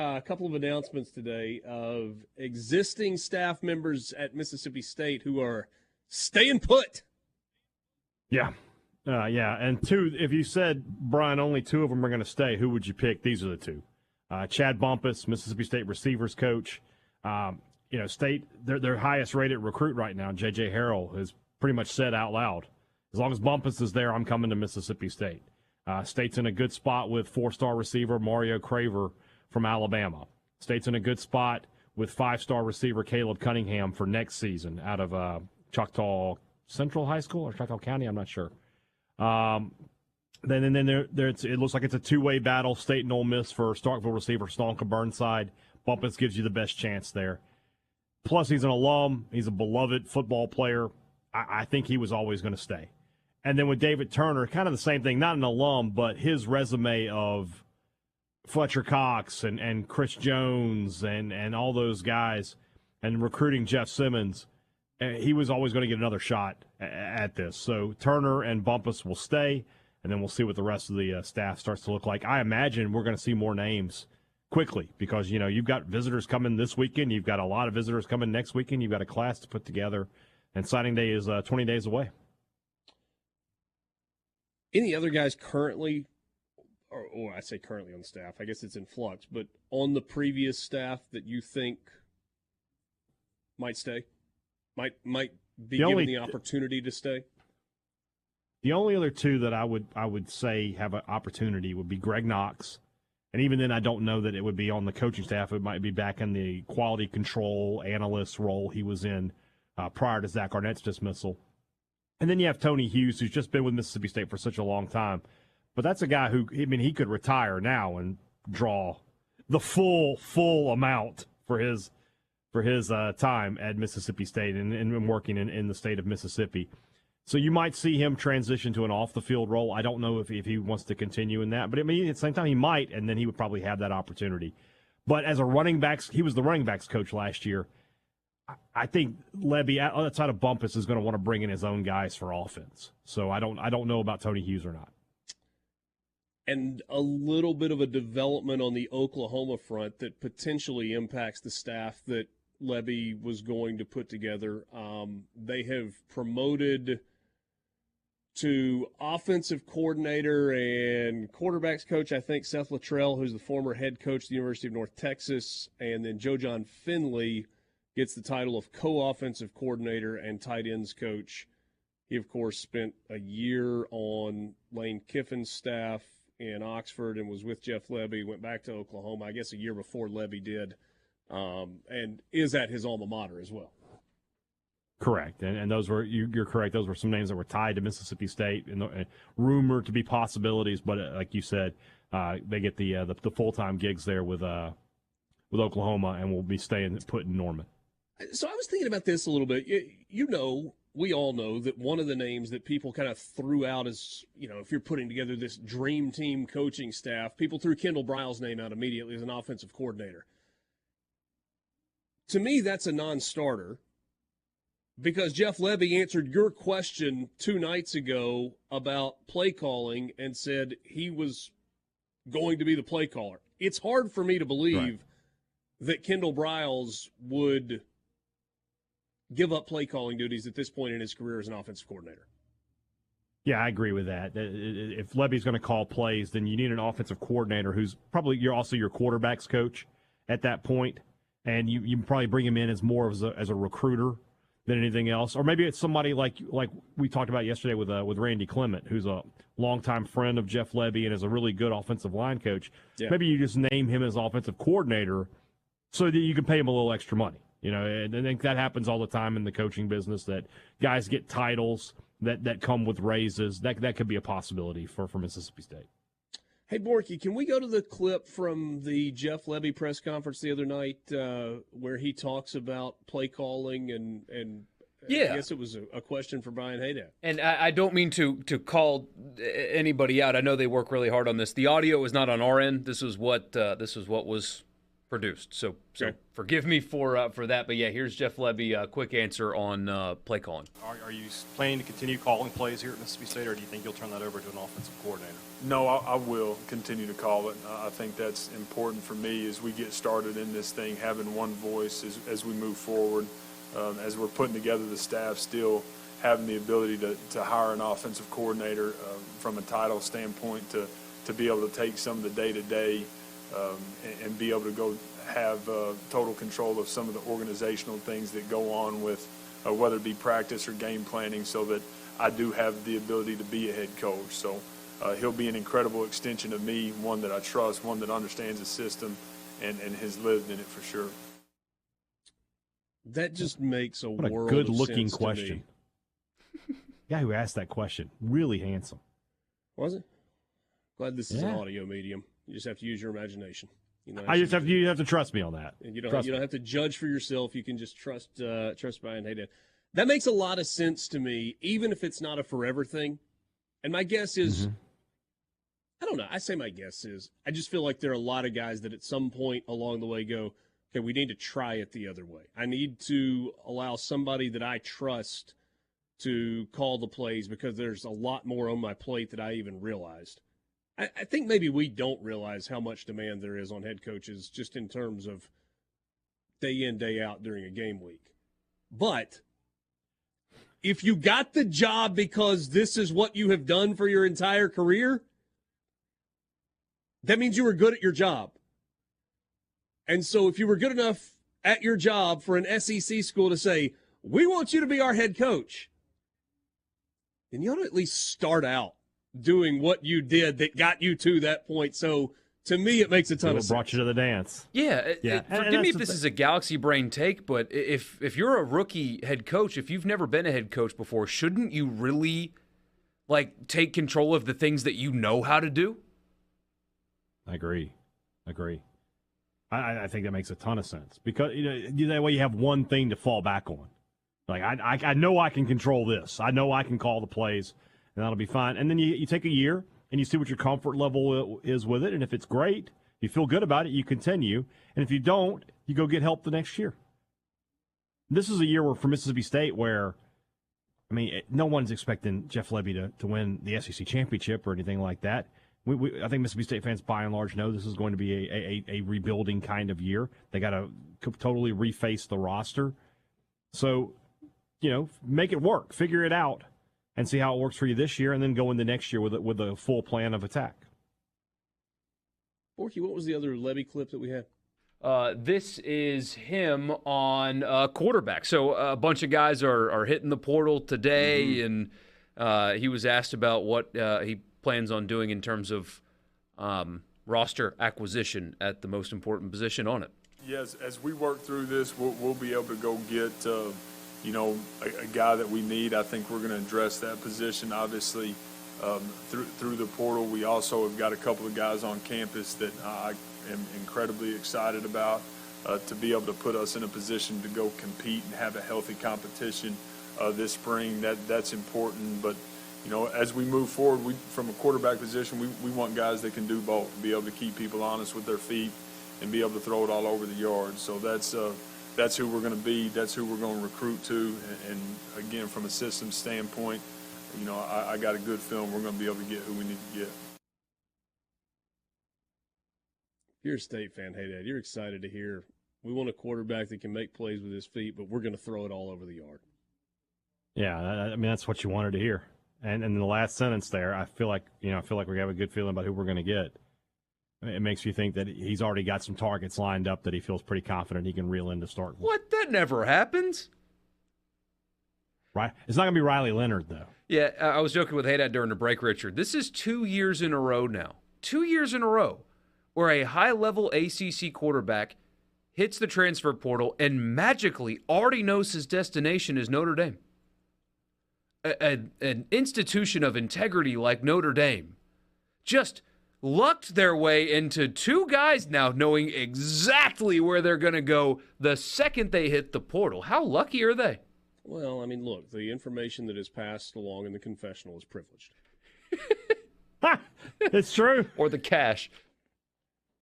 A couple of announcements today of existing staff members at Mississippi State who are staying put. Yeah. Yeah. And two, if you said, Brian, only two of them are going to stay, who would you pick? These are the two. Chad Bumpus, Mississippi State receivers coach. State, their highest rated recruit right now, J.J. Harrell, has pretty much said out loud, as long as Bumpus is there, I'm coming to Mississippi State. State's in a good spot with four-star receiver Mario Craver from Alabama. State's in a good spot with five-star receiver Caleb Cunningham for next season out of Choctaw Central High School or Choctaw County, I'm not sure. Then it looks like it's a two-way battle, State and Ole Miss for Starkville receiver Stonka Burnside. Bumpus gives you the best chance there. Plus, he's an alum. He's a beloved football player. I think he was always going to stay. And then with David Turner, kind of the same thing, not an alum, but his resume of Fletcher Cox and Chris Jones and all those guys and recruiting Jeff Simmons, he was always going to get another shot at this. So Turner and Bumpus will stay, and then we'll see what the rest of the staff starts to look like. I imagine we're going to see more names quickly because, you've got visitors coming this weekend. You've got a lot of visitors coming next weekend. You've got a class to put together, and signing day is 20 days away. Any other guys currently, or I say currently on the staff, I guess it's in flux, but on the previous staff that you think might stay, might be given the opportunity to stay? The only other two that I would say have an opportunity would be Greg Knox, and even then I don't know that it would be on the coaching staff. It might be back in the quality control analyst role he was in prior to Zach Arnett's dismissal. And then you have Tony Hughes, who's just been with Mississippi State for such a long time. But that's a guy who, he could retire now and draw the full amount for his time at Mississippi State and working in the state of Mississippi. So you might see him transition to an off-the-field role. I don't know if he wants to continue in that. But, at the same time, he might, and then he would probably have that opportunity. But as a running backs, he was the running backs coach last year. I think Lebby, outside of Bumpus, is going to want to bring in his own guys for offense. So I don't know about Tony Hughes or not. And a little bit of a development on the Oklahoma front that potentially impacts the staff that Lebby was going to put together. They have promoted to offensive coordinator and quarterbacks coach, I think, Seth Luttrell, who's the former head coach at the University of North Texas, and then Joe John Finley gets the title of co-offensive coordinator and tight ends coach. He, of course, spent a year on Lane Kiffin's staff in Oxford and was with Jeff Lebby, went back to Oklahoma, I guess a year before Lebby did, and is at his alma mater as well. Correct. And those were, you're correct, those were some names that were tied to Mississippi State and rumored to be possibilities, but like you said, they get the full-time gigs there with Oklahoma and will be staying put in Norman. So I was thinking about this a little bit. We all know that one of the names that people kind of threw out as, if you're putting together this dream team coaching staff, people threw Kendall Briles' name out immediately as an offensive coordinator. To me, that's a non-starter because Jeff Lebby answered your question 2 nights ago about play calling and said he was going to be the play caller. It's hard for me to believe that Kendall Briles would give up play calling duties at this point in his career as an offensive coordinator. Yeah, I agree with that. If Lebby's going to call plays, then you need an offensive coordinator who's probably also your quarterback's coach at that point, and you can probably bring him in as more as a recruiter than anything else. Or maybe it's somebody like we talked about yesterday with Randy Clement, who's a longtime friend of Jeff Lebby and is a really good offensive line coach. Yeah. Maybe you just name him as offensive coordinator so that you can pay him a little extra money. And I think that happens all the time in the coaching business, that guys get titles that come with raises. That could be a possibility for Mississippi State. Hey, Borky, can we go to the clip from the Jeff Lebby press conference the other night where he talks about play calling and yeah. I guess it was a question for Brian Haydad. And I don't mean to call anybody out. I know they work really hard on this. The audio is not on our end. This is what was produced. So Okay. forgive me for that. But yeah, here's Jeff Lebby. Quick answer on play calling. Are you planning to continue calling plays here at Mississippi State, or do you think you'll turn that over to an offensive coordinator? No, I will continue to call it. I think that's important for me as we get started in this thing, having one voice as we move forward, as we're putting together the staff, still having the ability to hire an offensive coordinator from a title standpoint to be able to take some of the day-to-day and be able to go have total control of some of the organizational things that go on with whether it be practice or game planning, so that I do have the ability to be a head coach. So he'll be an incredible extension of me, one that I trust, one that understands the system and has lived in it for sure. That just makes a What a world good-looking of sense question. To me. Guy who asked that question, really handsome. Was it? Glad this is an Yeah. audio medium. You just have to use your imagination. You know, You have to trust me on that. And you don't Trust me. have to judge for yourself. You can just trust Brian Haydad. That makes a lot of sense to me, even if it's not a forever thing. And my guess is, I don't know. I say my guess is, I just feel like there are a lot of guys that at some point along the way go, okay, we need to try it the other way. I need to allow somebody that I trust to call the plays because there's a lot more on my plate than I even realized. I think maybe we don't realize how much demand there is on head coaches just in terms of day in, day out during a game week. But if you got the job because this is what you have done for your entire career, that means you were good at your job. And so if you were good enough at your job for an SEC school to say, we want you to be our head coach, then you ought to at least start out doing what you did that got you to that point. So to me, it makes a ton of sense. Brought you to the dance. Yeah, Yeah. Forgive me if this is a galaxy brain take, but if you're a rookie head coach, if you've never been a head coach before, shouldn't you really take control of the things that you know how to do? I agree. I think that makes a ton of sense because that way you have one thing to fall back on. Like I know I can control this. I know I can call the plays, and that'll be fine. And then you take a year and you see what your comfort level is with it. And if it's great, you feel good about it, you continue. And if you don't, you go get help the next year. This is a year for Mississippi State where, no one's expecting Jeff Lebby to win the SEC championship or anything like that. I think Mississippi State fans, by and large, know this is going to be a rebuilding kind of year. They got to totally reface the roster. So, make it work, figure it out, and see how it works for you this year, and then go into next year with a full plan of attack. Borky, what was the other Lebby clip that we had? This is him on quarterback. So a bunch of guys are hitting the portal today, and he was asked about what he plans on doing in terms of roster acquisition at the most important position on it. Yes, as we work through this, we'll be able to go get a guy that we need. I think we're going to address that position, obviously, through the portal. We also have got a couple of guys on campus that I am incredibly excited about to be able to put us in a position to go compete and have a healthy competition this spring. That's important. But, as we move forward, from a quarterback position, we want guys that can do both, be able to keep people honest with their feet and be able to throw it all over the yard. So that's who we're going to be. That's who we're going to recruit to. And again, from a system standpoint, I got a good feeling we're going to be able to get who we need to get. You're a State fan, hey, Dad. You're excited to hear we want a quarterback that can make plays with his feet, but we're going to throw it all over the yard. Yeah, that's what you wanted to hear. And in the last sentence there, I feel like we have a good feeling about who we're going to get. It makes you think that he's already got some targets lined up that he feels pretty confident he can reel in to start with. What? That never happens. Right? It's not going to be Riley Leonard, though. Yeah, I was joking with Haydad during the break, Richard. This is 2 years in a row now. 2 years in a row where a high-level ACC quarterback hits the transfer portal and magically already knows his destination is Notre Dame. An institution of integrity like Notre Dame just lucked their way into two guys now knowing exactly where they're going to go the second they hit the portal. How lucky are they? Well, look, the information that is passed along in the confessional is privileged. It's true. Or the cash.